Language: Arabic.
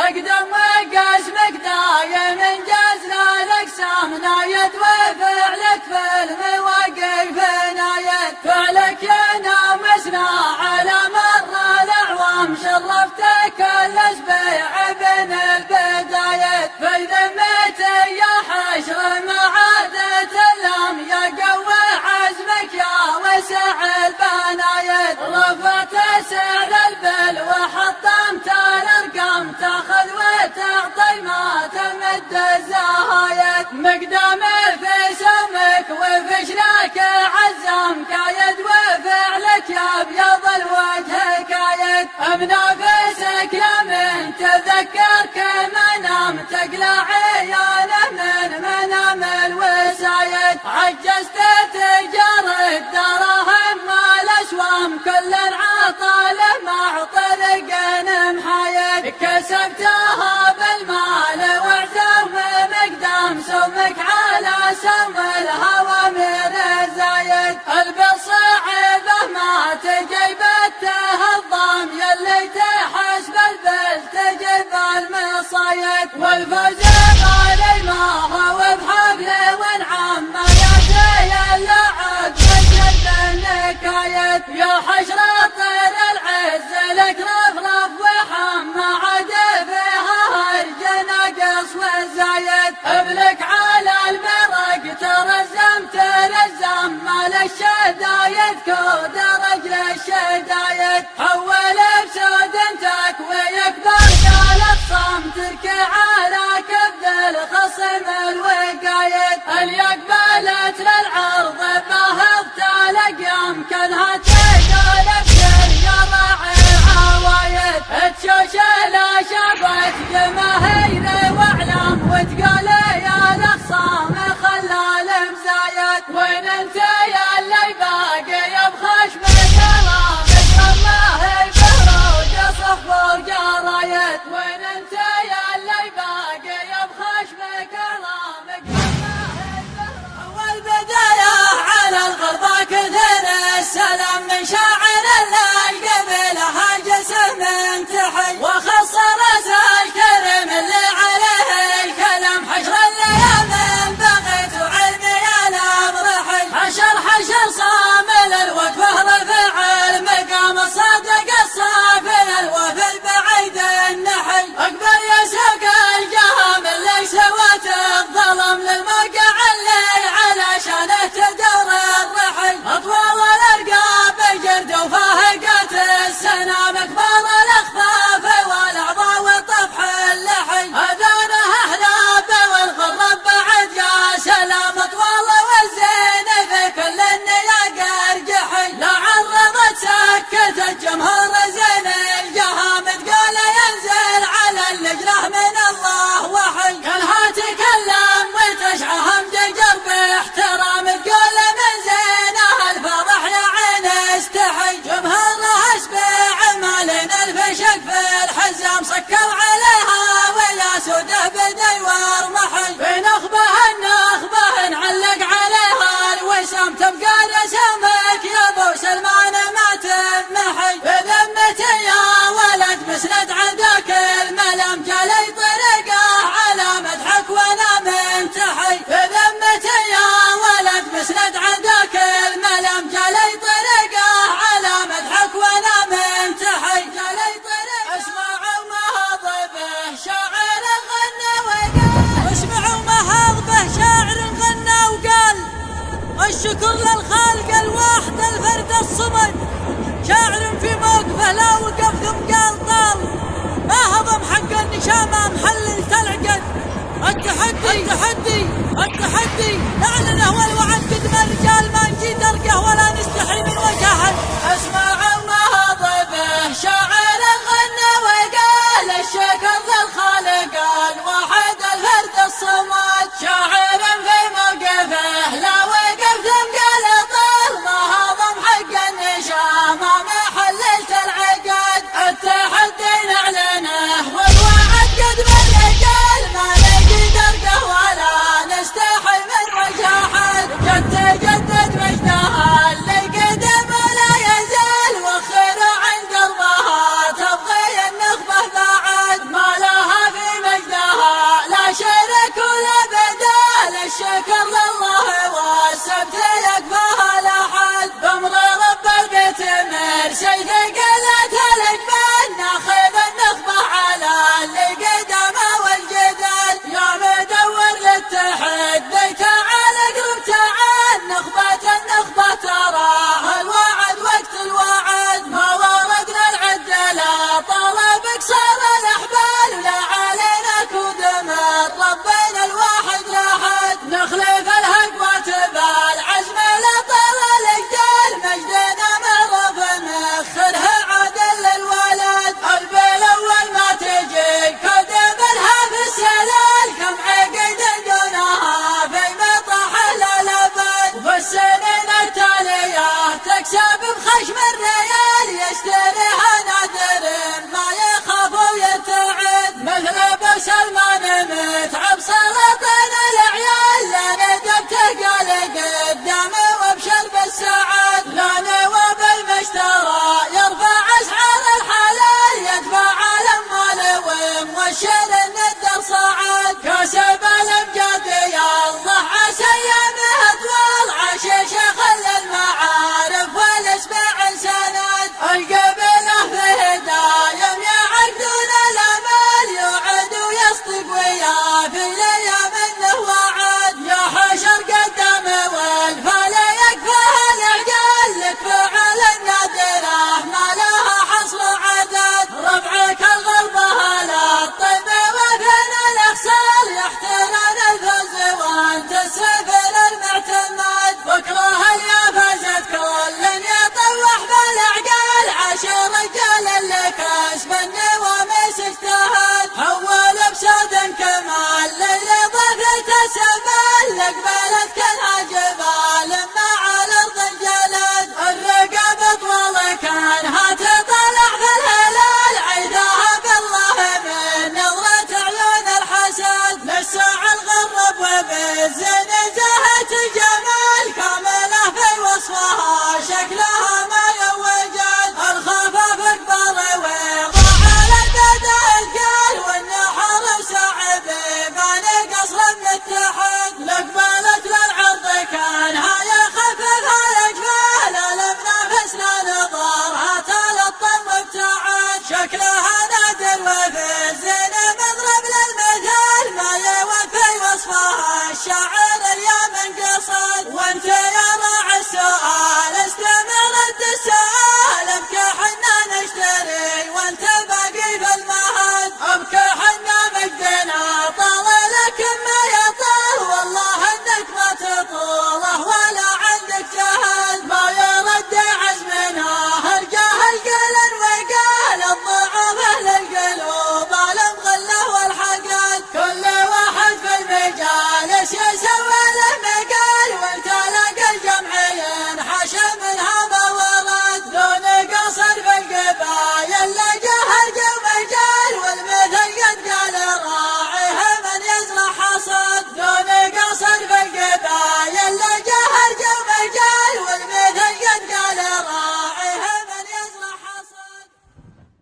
مقدم وقسمك دايم انجاز الاقسام نايد وفعلك في المواقف نايد فعلك ينامسنا على مر الاعوام شرفت كل اسبوع بين البدايات في ذمتي يا حشر معادة اللام يا قوي عزمك يا وسع البنايات رفعت سعر البل وحطمت الارقام تاخذ وتعطي ما تمد الزهايات مقدام في سمك وفشلك عزام كايد وفعلك يا ابيض الوجه كايد بنفسك لمن تذكرك منام تقلع عيانه من منام الوسايد عجزت تجار الدراهم مال اسوام كل العطاله مع طرق محايد كسبتها بالمال واعتم مقدام سمك على سم الهوامر الزايد البصعبه ما تجيبته الضام يلي تحسب البل تجيب المصايد والفوز غالي ما هو بحفل وانعام ما يدري الا عقب جلب النكايد يا حشر طير العز لك رفرف وحام ما عاد فيها هرج ناقص وزايد ابلك على المرق ترزم مال الشدايد كود رجل الشدايد حول بسود تكويك برجال الصم تركي على كبد الخصم الوقايد اليقبلت للعرض بهضت الاقيام كلها تقال بسرقة عوايد تشوش شبت جماهير واعلام وتقال يا الاخصام خلال مزايد وين انت يا اللي باقي بخشمك رامك رماه بهروج صفور جرايد وين انت يا اللي باقي بخشمك رامك رماه بهروج البداية على الغربة كثر السلام من شاعر القبل هاجس من تحي وخص راس الكرم اللي عليه الكلام حشر الليام بغيت وعلمي انا برحي حشر صامل الوقفه رفع المقام الصادق الصافي الوفي البعيد النحي اقبل يسوق الجهم اللي سوت الظلم للموقع اللي علشانه تدور الرحل اطول الارقام جرد وفاهقت السنام اكبر الاخفاف والاعضاء وطفح اللحي اذانه اهلاب والغرب بعد يا سلام اطول والزين في كل النياق ارجحي لا عرضت سكت الجمهور زين الجهام تقول ينزل على اللجنه من الله وحي كلها تكلم وتشعهم دجر باحترام تقول من زينه الفضح يا عين استحي جمهورها اشبع مالين الفشق في الحزام صكوا عليها ويا سوده بدي وارمحي في النخبه نعلق عليها الوسام تبقى رسمك يا ابو سلمان ما تمحي في ذمتي يا ولد مسند عندك الملام جالي طريقه على مدحك وانا منتحي في ذمتي يا ولد مسند عندك الملام جالي طريقه على مدحك وانا منتحي جالي طريقه اسمعوا مهضبه شاعر غنى وقال اسمعوا مهضبه شاعر غنى وقال الشكر للخالق الواحد الفرد الصمد شاعر في موقفه لا وقف ثم قال طال ما هضم حق النشامه محلل تلعقد التحدي نعلنه والوعد قدم الرجال ما نجي درقه ولا نستحي من وجه احد اسمع